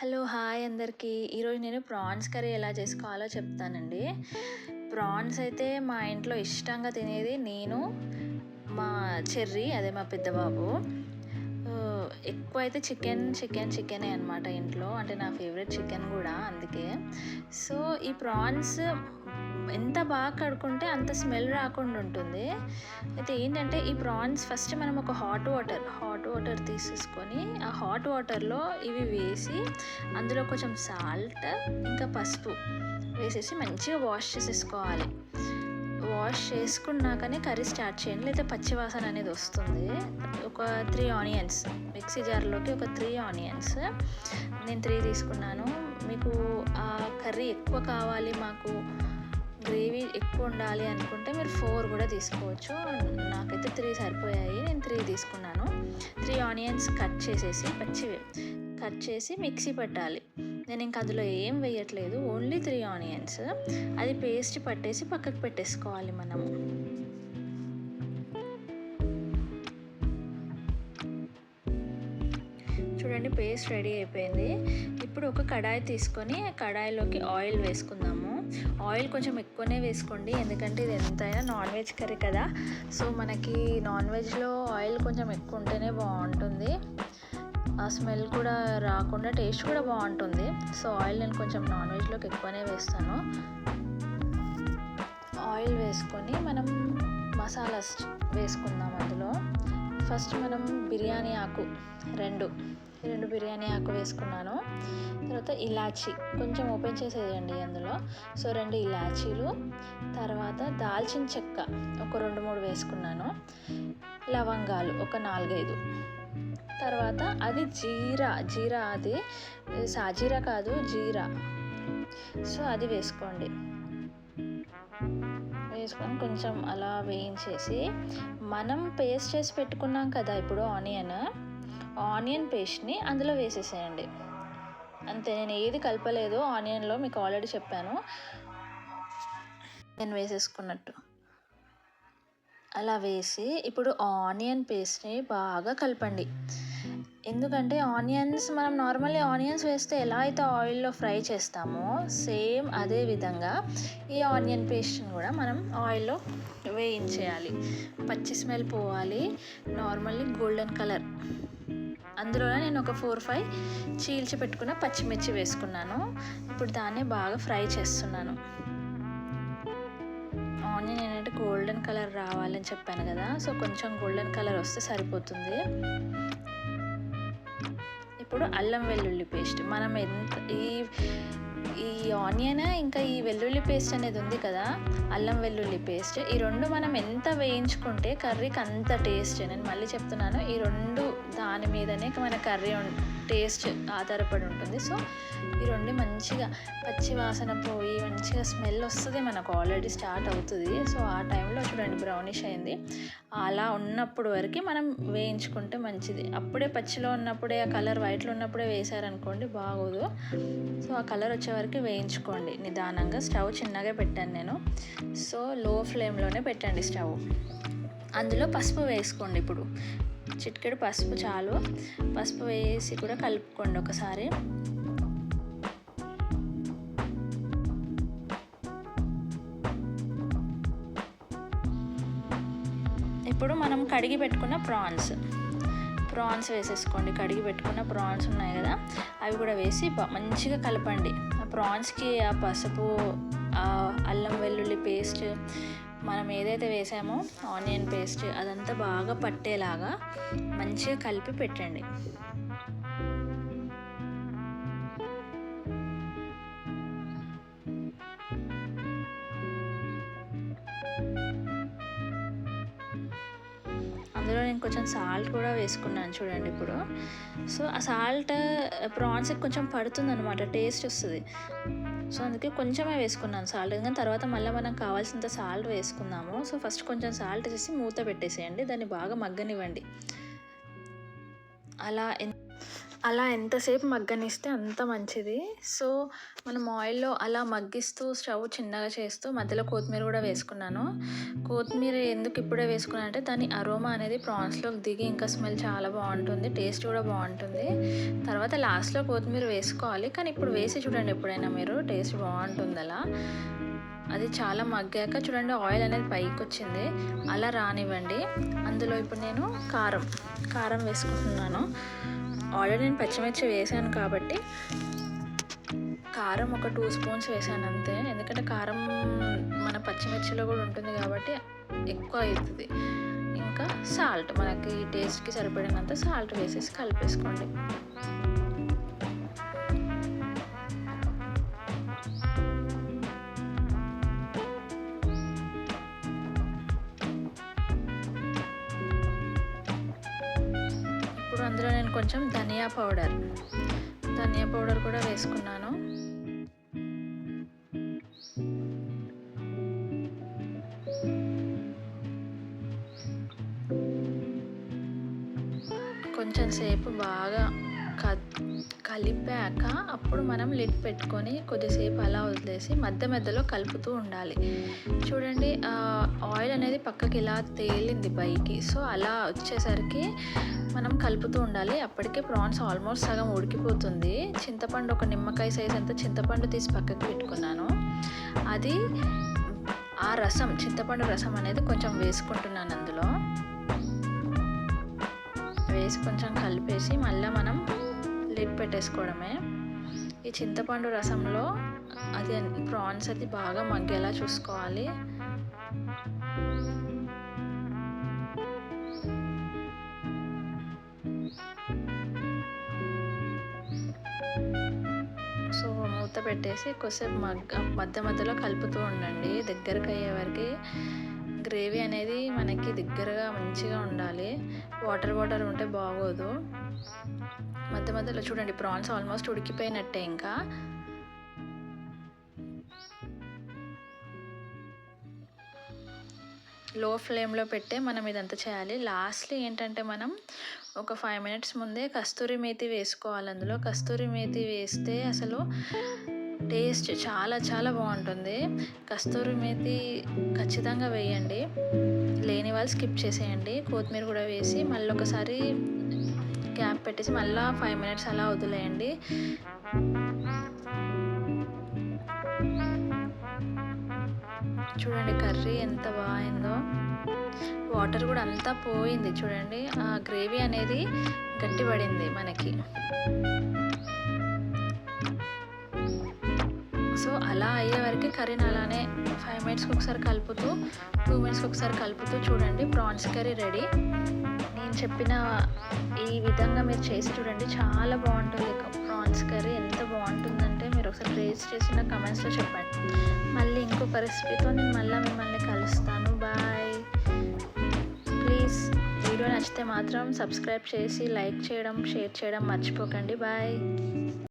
Hello! Hi అందరికీ. ఈరోజు నేను ప్రాన్స్ కర్రీ ఎలా చేసుకోవాలో చెప్తానండి. ప్రాన్స్ అయితే మా ఇంట్లో ఇష్టంగా తినేది నేను, మా చెర్రీ అదే మా పెద్ద బాబు. ఎక్కువైతే చికెనే అనమాట ఇంట్లో. అంటే నా ఫేవరెట్ చికెన్ గూడా అందుకే. సో, ఈ ప్రాన్స్ ఎంత బాగా కడుక్కుంటే అంత స్మెల్ రాకుండా ఉంటుంది. అయితే ఏంటంటే ఈ ప్రాన్స్ ఫస్ట్ మనం ఒక హాట్ వాటర్ తీసేసుకొని ఆ హాట్ వాటర్‌లో ఇవి వేసి అందులో కొంచెం సాల్ట్ ఇంకా పసుపు వేసేసి మంచిగా వాష్ చేసేసుకోవాలి. వాష్ చేసుకున్నాకనే కర్రీ స్టార్ట్ చేయండి. లేకపోతే పచ్చి వాసన అనేది వస్తుంది. ఒక 3 ఆనియన్స్ మిక్సీ జార్‌లోకి ఒక 3 ఆనియన్స్ నేను 3 తీసుకున్నాను. మీకు ఆ కర్రీ ఎక్కువ కావాలి, మాకు గ్రేవీ ఎక్కువ ఉండాలి అనుకుంటే మీరు 4 కూడా తీసుకోవచ్చు. నాకైతే 3 సరిపోయాయి. నేను 3 తీసుకున్నాను. 3 ఆనియన్స్ కట్ చేసేసి పచ్చివి కట్ చేసి మిక్సీ పెట్టాలి. నేను ఇంక అందులో ఏం వేయట్లేదు. ఓన్లీ 3 ఆనియన్స్ అది పేస్ట్ పట్టేసి పక్కకు పెట్టేసుకోవాలి మనము. చూడండి, పేస్ట్ రెడీ అయిపోయింది. ఇప్పుడు ఒక కడాయి తీసుకొని కడాయిలోకి ఆయిల్ వేసుకుందాము. ఆయిల్ కొంచెం ఎక్కువనే వేసుకోండి, ఎందుకంటే ఇది ఎంతైనా నాన్ వెజ్ కర్రీ కదా. సో మనకి నాన్ వెజ్లో ఆయిల్ కొంచెం ఎక్కువ ఉంటేనే బాగుంటుంది. ఆ స్మెల్ కూడా రాకుండా టేస్ట్ కూడా బాగుంటుంది. సో ఆయిల్ నేను కొంచెం నాన్ వెజ్లోకి ఎక్కువనే వేస్తాను. ఆయిల్ వేసుకొని మనం మసాలాస్ వేసుకుందాం. అందులో ఫస్ట్ మనం బిర్యానీ ఆకు రెండు బిర్యానీ ఆకు వేసుకున్నాను. తర్వాత ఇలాచీ కొంచెం ఓపెన్ చేసేయండి అందులో. సో 2 ఇలాచీలు, తర్వాత దాల్చిన చెక్క ఒక 2-3 వేసుకున్నాను. లవంగాలు ఒక 4-5, తర్వాత అది జీరా అది సాజీరా కాదు, జీరా. సో అది వేసుకోండి. వేసుకొని కొంచెం అలా వేయించేసి మనం పేస్ట్ చేసి పెట్టుకున్నాం కదా ఇప్పుడు ఆనియన్ పేస్ట్ని అందులో వేసేసేయండి. అంతే, నేను ఏది కలపలేదు ఆనియన్లో, మీకు ఆల్రెడీ చెప్పాను నేను వేసేసుకున్నట్టు. అలా వేసి ఇప్పుడు ఆనియన్ పేస్ట్ని బాగా కలపండి. ఎందుకంటే మనం నార్మల్లీ ఆనియన్స్ వేస్తే ఎలా అయితే ఆయిల్లో ఫ్రై చేస్తామో సేమ్ అదే విధంగా ఈ ఆనియన్ పేస్ట్ని కూడా మనం ఆయిల్లో వేయించేయాలి. పచ్చి స్మెల్ పోవాలి. Normally golden colour. అందులోనే నేను ఒక 4-5 చీల్చి పెట్టుకున్న పచ్చిమిర్చి వేసుకున్నాను. ఇప్పుడు దాన్ని బాగా ఫ్రై చేస్తున్నాను. ఆనియన్ ఏంటంటే గోల్డెన్ కలర్ రావాలని చెప్పాను కదా. సో కొంచెం గోల్డెన్ కలర్ వస్తే సరిపోతుంది. ఇప్పుడు అల్లం వెల్లుల్లి పేస్ట్, మనం ఈ ఆనియన్ ఇంకా ఈ వెల్లుల్లి పేస్ట్ అనేది ఉంది కదా, అల్లం వెల్లుల్లి పేస్ట్, ఈ 2 మనం ఎంత వేయించుకుంటే కర్రీకి అంత టేస్ట్. నేను మళ్ళీ చెప్తున్నాను, ఈ 2 దాని మీదనే మన కర్రీ టేస్ట్ ఆధారపడి ఉంటుంది. సో ఈ 2 మంచిగా పచ్చి వాసన పోయి మంచిగా స్మెల్ వస్తుంది, మనకు ఆల్రెడీ స్టార్ట్ అవుతుంది. సో ఆ టైంలో చూడండి బ్రౌనిష్ అయింది. అలా ఉన్నప్పుడు వరకు మనం వేయించుకుంటే మంచిది. అప్పుడే పచ్చిలో ఉన్నప్పుడే ఆ కలర్ వైట్లో ఉన్నప్పుడే వేసారనుకోండి బాగోదు. సో ఆ కలర్ వచ్చే వరకు వేయించుకోండి నిదానంగా. స్టవ్ చిన్నగా పెట్టాను నేను. సో లో ఫ్లేమ్లోనే పెట్టండి స్టవ్. అందులో పసుపు వేసుకోండి. ఇప్పుడు చిటికెడు పసుపు చాలు. పసుపు వేసి కూడా కలుపుకోండి ఒకసారి. ఇప్పుడు మనం కడిగి పెట్టుకున్న ప్రాన్స్ వేసేసుకోండి. కడిగి పెట్టుకున్న ప్రాన్స్ ఉన్నాయి కదా, అవి కూడా వేసి మంచిగా కలపండి. ఆ ప్రాన్స్కి ఆ పసుపు, ఆ అల్లం వెల్లుల్లి పేస్ట్, మనం ఏదైతే వేసామో ఆనియన్ పేస్ట్, అదంతా బాగా పట్టేలాగా మంచిగా కలిపి పెట్టండి. అందులో నేను కొంచెం సాల్ట్ కూడా వేసుకున్నాను చూడండి ఇప్పుడు. సో ఆ సాల్ట్ ప్రాన్స్కి కొంచెం పడుతుంది అనమాట, టేస్ట్ వస్తుంది. సో అందుకే కొంచెమే వేసుకున్నాను సాల్ట్. ఎందుకంటే తర్వాత మళ్ళీ మనం కావాల్సినంత సాల్ట్ వేసుకుందాము. సో ఫస్ట్ కొంచెం సాల్ట్ వేసి మూత పెట్టేసేయండి, దాన్ని బాగా మగ్గనివ్వండి. అలా అలా ఎంతసేపు మగ్గనిస్తే అంత మంచిది. సో, మనం ఆయిల్‌లో అలా మగ్గిస్తూ స్టవ్ చిన్నగా చేస్తూ మధ్యలో కొత్తిమీర కూడా వేసుకున్నాను. కొత్తిమీర ఎందుకు ఇప్పుడే వేసుకున్నా అంటే దాని అరోమా అనేది ప్రాన్స్‌లోకి దిగి ఇంకా స్మెల్ చాలా బావుంటుంది. టేస్ట్ కూడా బావుంటుంది. తర్వాత లాస్ట్‌లో కొత్తిమీర వేసుకోవాలి. కానీ ఇప్పుడు వేసి చూడండి ఎప్పుడైనా మీరు, టేస్ట్ బావుంటుంది అలా. అది చాలా మగ్గాక చూడండి ఆయిల్ అనేది పైకొచ్చింది. అలా రానివ్వండి. అందులో ఇప్పుడు నేను కారం వేసుకుంటున్నాను. ఆల్రెడీ నేను పచ్చిమిర్చి వేసాను కాబట్టి కారం ఒక 2 స్పూన్స్ వేసాను అంతే. ఎందుకంటే కారం మన పచ్చిమిర్చిలో కూడా ఉంటుంది కాబట్టి ఎక్కువ అవుతుంది. ఇంకా సాల్ట్, మనకి టేస్ట్‌కి సరిపడినంత సాల్ట్ వేసేసి కలిపేసుకోండి. ఇప్పుడు అందులో నేను కొంచెం ధనియా పౌడర్ కూడా వేసుకున్నాను. కొంచెం సేపు బాగా కలిపాక అప్పుడు మనం లిడ్ పెట్టుకొని కొద్దిసేపు అలా వదిలేసి మధ్యలో కలుపుతూ ఉండాలి. చూడండి ఆయిల్ అనేది పక్కకి ఇలా తేలింది పైకి. సో అలా వచ్చేసరికి మనం కలుపుతూ ఉండాలి. అప్పటికే ప్రాన్స్ ఆల్మోస్ట్ సగం ఉడికిపోతుంది. చింతపండు ఒక నిమ్మకాయ సైజ్ అంత చింతపండు తీసి పక్కకి పెట్టుకున్నాను. అది ఆ చింతపండు రసం అనేది కొంచెం వేసుకుంటున్నాను అందులో. వేసి కొంచెం కలిపేసి మళ్ళీ మనం లిడ్ పెట్టేసుకోవడమే. ఈ చింతపండు రసంలో అది ప్రాన్స్ అది బాగా మగ్గేలా చూసుకోవాలి. సో మూత పెట్టేసి కొద్దిసేపు మధ్యలో కలుపుతూ ఉండండి. దగ్గరకు అయ్యే వరకు గ్రేవీ అనేది మనకి దగ్గరగా మంచిగా ఉండాలి. వాటర్ ఉంటే బాగోదు. మధ్యలో చూడండి ప్రాన్స్ ఆల్మోస్ట్ ఉడికిపోయినట్టే. ఇంకా లో ఫ్లేమ్లో పెట్టే మనం ఇదంతా చేయాలి. లాస్ట్లీ ఏంటంటే మనం ఒక 5 మినిట్స్ ముందే కస్తూరి మేతి వేసుకోవాలి. అందులో కస్తూరి మేతి వేస్తే అసలు టేస్ట్ చాలా చాలా బాగుంటుంది. కస్తూరి మేతి ఖచ్చితంగా వేయండి. లేని వాళ్ళు స్కిప్ చేసేయండి. కొత్తిమీర కూడా వేసి మళ్ళీ ఒకసారి గ్యాప్ పెట్టేసి మళ్ళీ 5 మినిట్స్ అలా వదిలేయండి. చూడండి కర్రీ ఎంత బాగుందో. వాటర్ కూడా అంతా పోయింది చూడండి. ఆ గ్రేవీ అనేది గట్టిపడింది మనకి. సో అలా అయ్యే వరకు కర్రీని అలానే 5 మినిట్స్కి ఒకసారి కలుపుతూ 2 మినిట్స్కి ఒకసారి కలుపుతూ చూడండి ప్రాన్స్ కర్రీ రెడీ. నేను చెప్పిన ఈ విధంగా మీరు చేసి చూడండి, చాలా బాగుంటుంది. ప్రాన్స్ కర్రీ ఎంత బాగుంటుందంటే మీరు ఒకసారి టేస్ట్ చేసిన కమెంట్స్లో చెప్పండి. మళ్ళీ ఇంకొక రెసిపీతో నేను మిమ్మల్ని కలుస్తాను. బాయ్. ప్లీజ్ వీడియో నచ్చితే మాత్రం సబ్స్క్రైబ్ చేసి లైక్ చేయడం, షేర్ చేయడం మర్చిపోకండి. బాయ్.